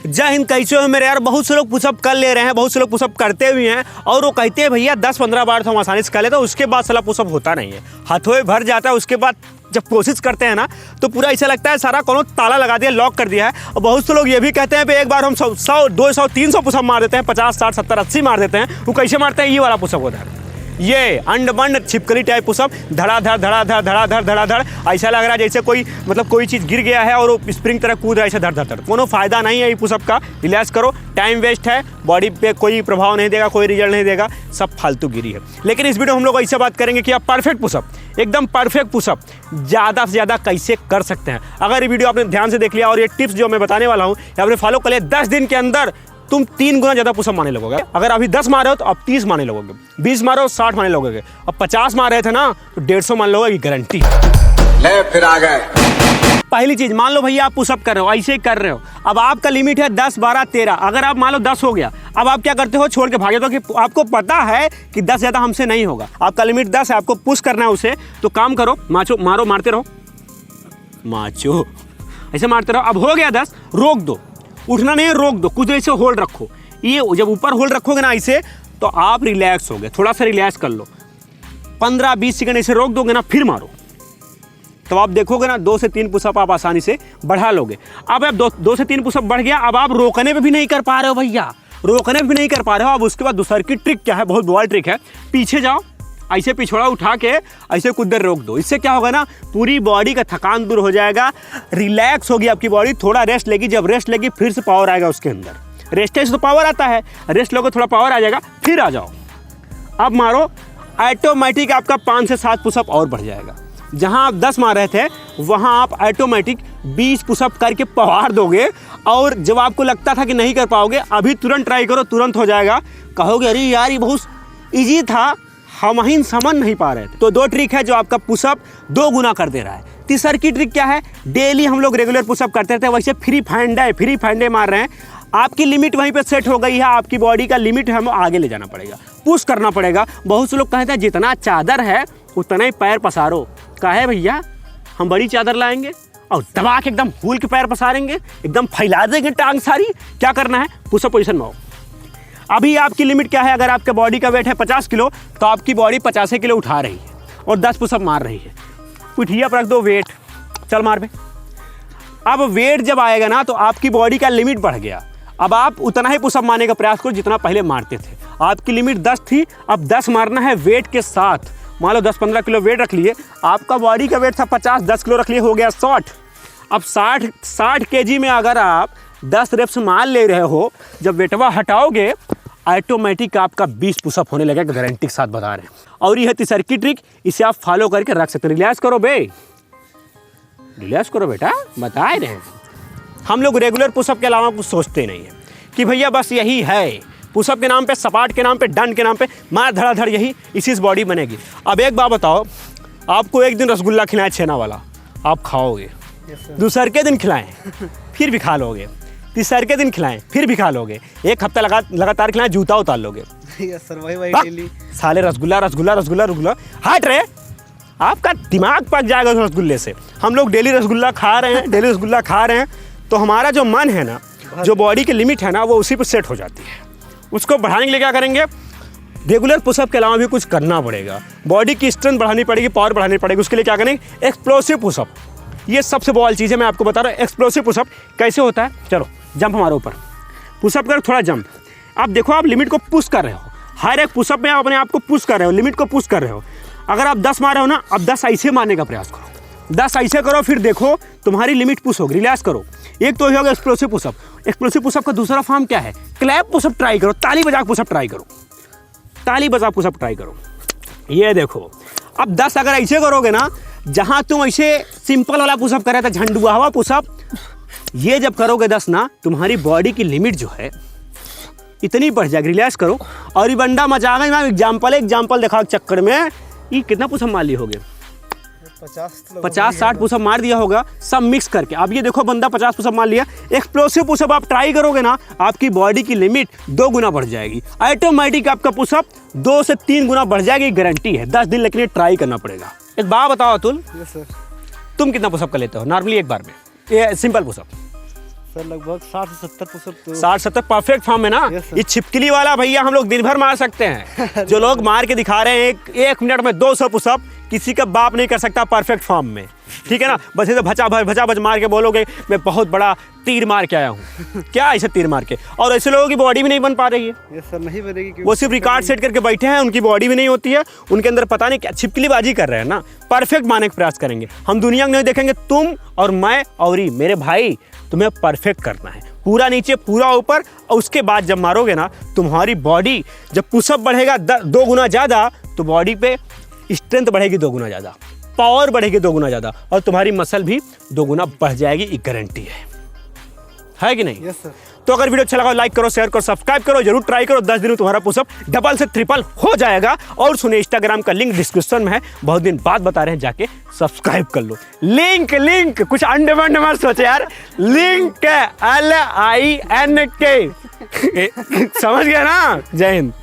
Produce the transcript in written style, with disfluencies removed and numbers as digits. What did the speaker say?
जय हिंद, कैसे हो मेरे यार। बहुत से लोग पुशअप कर ले रहे हैं, बहुत से लोग पुशअप करते भी हैं और वो कहते हैं भैया 10-15 बार तो हम आसानी से कर लेते हैं, उसके बाद साला पुशअप होता नहीं है, हाथों में भर जाता है। उसके बाद जब कोशिश करते हैं ना तो पूरा ऐसा लगता है सारा कोनो ताला लगा दिया, लॉक कर दिया है। और बहुत से लोग ये भी कहते हैं एक बार हम 100, 200, 300 पुशअप मार देते हैं, 50, 60, 70, 80 मार देते हैं। वो कैसे मारते हैं? ये वाला पुशअप होता है, ये अंड बंड छिपकली टाइप पुशअप, धड़ाधड़ धड़ाधड़ धड़ाधड़ धड़ाधड़। ऐसा लग रहा है जैसे कोई चीज़ गिर गया है और वो स्प्रिंग तरह कूद रहा है, ऐसा धड़ धड़ धड़। कोनो फायदा नहीं है ये पुशअप का। रिलैक्स करो, टाइम वेस्ट है, बॉडी पे कोई प्रभाव नहीं देगा, कोई रिजल्ट नहीं देगा, सब फालतू गिरी है। लेकिन इस वीडियो में हम लोग ऐसे बात करेंगे कि आप परफेक्ट पुशअप, एकदम परफेक्ट पुशअप ज़्यादा से ज़्यादा कैसे कर सकते हैं। अगर ये वीडियो आपने ध्यान से देख लिया और ये टिप्स जो मैं बताने वाला हूँ आपने फॉलो कर लिया, 10 दिन के अंदर तुम 3 गुना ज़्यादा पुशअप मारने लगोगे। अगर अभी 10 मारे हो तो अब 30 मारने लगोगे, 20 मारो 60 मारने लगोगे, अब 50 मार रहे थे ना तो 150 मान लोगे, गारंटी। ले फिर आ गए। पहली चीज, मान लो भैया आप पुशअप कर रहे हो, ऐसे ही कर रहे हो, अब आपका लिमिट है 10, 12, 13। अगर आप मान लो 10 हो गया, अब आप क्या करते हो? छोड़ के भागे। तो कि आपको पता है कि 10 ज़्यादा हमसे नहीं होगा, आपका लिमिट 10 है, आपको पुश करना है उसे। तो काम करो, मारो, मारते रहो, माचो ऐसे मारते रहो। अब हो गया 10, रोक दो, उठना नहीं है, रोक दो, कुछ ऐसे होल्ड रखो। ये जब ऊपर होल्ड रखोगे ना ऐसे तो आप रिलैक्स हो गए, थोड़ा सा रिलैक्स कर लो, 15-20 सेकंड ऐसे रोक दोगे ना, फिर मारो। तो आप देखोगे ना 2 से 3 पुशअप आप आसानी से बढ़ा लोगे। अब 2 से 3 पुशअप बढ़ गया, अब आप रोकने पे भी नहीं कर पा रहे हो भैया, रोकने पे भी नहीं कर पा रहे हो। अब उसके बाद दूसरी की ट्रिक क्या है, बहुत बड़ा ट्रिक है, पीछे जाओ, ऐसे पिछड़ा उठा के ऐसे कुछ देर रोक दो। इससे क्या होगा ना, पूरी बॉडी का थकान दूर हो जाएगा, रिलैक्स होगी आपकी बॉडी, थोड़ा रेस्ट लेगी। जब रेस्ट लेगी फिर से पावर आएगा उसके अंदर। रेस्ट से तो पावर आता है, रेस्ट लोगे थोड़ा पावर आ जाएगा, फिर आ जाओ, अब मारो। ऑटोमेटिक आपका 5 से 7 पुशअप और बढ़ जाएगा। जहां आप 10 मार रहे थे वहां आप ऑटोमेटिक 20 पुशअप करके पवार दोगे। और जब आपको लगता था कि नहीं कर पाओगे, अभी तुरंत ट्राई करो, तुरंत हो जाएगा। कहोगे अरे यार ये बहुत ईजी था, हम ही समझ नहीं पा रहे थे। तो 2 ट्रिक है जो आपका पुशअप 2 गुना कर दे रहा है। तीसरी की ट्रिक क्या है, डेली हम लोग रेगुलर पुशअप करते थे, वैसे फ्री फैंडे मार रहे हैं। आपकी लिमिट वहीं पे सेट हो गई है, आपकी बॉडी का लिमिट हमें आगे ले जाना पड़ेगा, पुश करना पड़ेगा। बहुत से लोग कहते हैं जितना चादर है उतना ही पैर पसारो। काहे भैया, हम बड़ी चादर लाएंगे और दबा के एकदम फूल के पैर पसारेंगे, एकदम फैला देंगे टांग सारी। क्या करना है, पुशअप पोजीशन में हो। अभी आपकी लिमिट क्या है, अगर आपके बॉडी का वेट है 50 किलो तो आपकी बॉडी 50 किलो उठा रही है और 10 पुशअप मार रही है। पिठिया पर रख दो वेट, चल मार बे। अब वेट जब आएगा ना तो आपकी बॉडी का लिमिट बढ़ गया, अब आप उतना ही पुशअप मारने का प्रयास करो जितना पहले मारते थे। आपकी लिमिट 10 थी, अब 10 मारना है वेट के साथ। मान लो 10-15 किलो वेट रख लिए, आपका बॉडी का वेट था 50, 10 किलो रख लिए, हो गया 60। अब 60 केजी में अगर आप 10 रेप्स मार ले रहे हो, जब वेटवा हटाओगे ऑटोमेटिक आपका 20 पुशअप होने लगेगा, गारंटी के साथ बता रहे हैं। और ये है तीसरी की ट्रिक, इसे आप फॉलो करके रख सकते हैं। रिलैक्स करो बे, रिलैक्स करो बेटा, बता रहे हैं। हम लोग रेगुलर पुशअप के अलावा कुछ सोचते नहीं है कि भैया बस यही है, पुशअप के नाम पे, सपाट के नाम पे, डंड के नाम पे मार धड़ाधड़, यही इसी से बॉडी बनेगी। अब एक बात बताओ, आपको एक दिन रसगुल्ला खिलाएं छेना वाला, आप खाओगे, दूसरे के दिन खिलाएं फिर भी खा लोगे, तीसरे के दिन खिलाएं फिर भी खा लोगे, एक हफ्ता लगातार खिलाएं जूता उतार लोगे। साले रसगुल्ला रसगुल्ला रसगुल्ला रसगुल्ला, हट रहे, आपका दिमाग पक जाएगा उस रसगुल्ले से। हम लोग डेली रसगुल्ला खा रहे हैं, डेली रसगुल्ला खा रहे हैं, तो हमारा जो मन है ना, जो बॉडी की लिमिट है ना, वो उसी पर सेट हो जाती है। उसको बढ़ाने के लिए क्या करेंगे, रेगुलर पुशअप के अलावा भी कुछ करना पड़ेगा, बॉडी की स्ट्रेंथ बढ़ानी पड़ेगी, पावर बढ़ानी पड़ेगी। उसके लिए क्या करेंगे, एक्सप्लोसिव पुशअप, ये सबसे बॉल चीज़ है। मैं आपको बता रहा हूँ एक्सप्लोसिव पुशअप कैसे होता है। चलो जंप हमारे ऊपर, पुशअप करो, थोड़ा जंप। आप देखो आप लिमिट को पुश कर रहे हो, हर एक पुशअप में आप अपने आप को पुश कर रहे हो, लिमिट को पुश कर रहे हो। अगर आप 10 मार रहे हो ना, अब 10 ऐसे मारने का प्रयास करो, 10 ऐसे करो, फिर देखो तुम्हारी लिमिट पुश होगी। रिलैक्स करो। एक तो होगा एक्सप्लोसिव पुशअप। एक्सप्लोसिव पुशअप का दूसरा फॉर्म क्या है, क्लैप पुशअप ट्राई करो, ताली बजा पुशअप ट्राई करो, ताली बजा पुशअप ट्राई करो। ये देखो, अब 10 अगर ऐसे करोगे ना, जहां तुम ऐसे सिंपल वाला पुशअप कर रहे थे, झंडुआ हुआ पुशअप, ये जब करोगे 10 ना, तुम्हारी बॉडी की लिमिट जो है इतनी बढ़ जाएगी। रिलैक्स करो। और ये बंदा मचाएगा ना, एग्जाम्पल दिखाओ चक्कर में, ये कितना पुशअप मार लिए होगे, 50-60 पुशअप मार दिया होगा, सब मिक्स करके। अब ये देखो बंदा 50 पुशअप मार लिया। एक्सप्लोसिव पुशअप आप ट्राई करोगे ना, आपकी बॉडी की लिमिट 2 गुना बढ़ जाएगी, ऑटोमेटिक आपका पुशअप 2 से 3 गुना बढ़ जाएगी, गारंटी है। 10 दिन लेकिन ये ट्राई करना पड़ेगा। एक बात बताओ अतुल, तुम कितना पुशअप कर लेते हो नॉर्मली एक बार में, ये सिंपल पुशअप? सर लगभग 60 से 70 पुशअप तो 60-70 परफेक्ट फॉर्म में ना। Yes, sir. ये छिपकली वाला भैया हम लोग दिन भर मार सकते हैं। जो लोग मार के दिखा रहे हैं एक मिनट में 200 पुशअप, किसी का बाप नहीं कर सकता परफेक्ट फॉर्म में, ठीक है ना। बस ये तो भचा भच मार के बोलोगे मैं बहुत बड़ा तीर मार के आया हूँ, क्या ऐसे तीर मार के। और ऐसे लोगों की बॉडी भी नहीं बन पा रही है, ये सर नहीं बनेगी क्योंकि वो सिर्फ रिकॉर्ड सेट करके बैठे हैं, उनकी बॉडी भी नहीं होती है, उनके अंदर पता नहीं क्या छिपकलीबाजी कर रहे हैं ना। परफेक्ट मारने का प्रयास करेंगे हम, दुनिया में नहीं देखेंगे। तुम और मैं और ही मेरे भाई, तुम्हें परफेक्ट करना है, पूरा नीचे पूरा ऊपर। और उसके बाद जब मारोगे ना, तुम्हारी बॉडी जब पुशअप बढ़ेगा 2 गुना ज़्यादा, तो बॉडी पे स्ट्रेंथ बढ़ेगी 2 गुना ज़्यादा, पावर बढ़ेगी 2 गुना ज़्यादा, और तुम्हारी मसल भी 2 गुना बढ़ जाएगी। ये गारंटी है कि नहीं? Yes sir. तो अगर वीडियो अच्छा लगा लाइक करो, शेयर करो, सब्सक्राइब करो, जरूर ट्राई करो। 10 दिन में तुम्हारा पुशअप डबल से ट्रिपल हो जाएगा। और सुनिए, इंस्टाग्राम का लिंक डिस्क्रिप्शन में है, बहुत दिन बाद बता रहे हैं, जाके सब्सक्राइब कर लो। लिंक कुछ अंडे वंडे मत सोचे यार, लिंक LINK समझ गए ना। जय हिंद।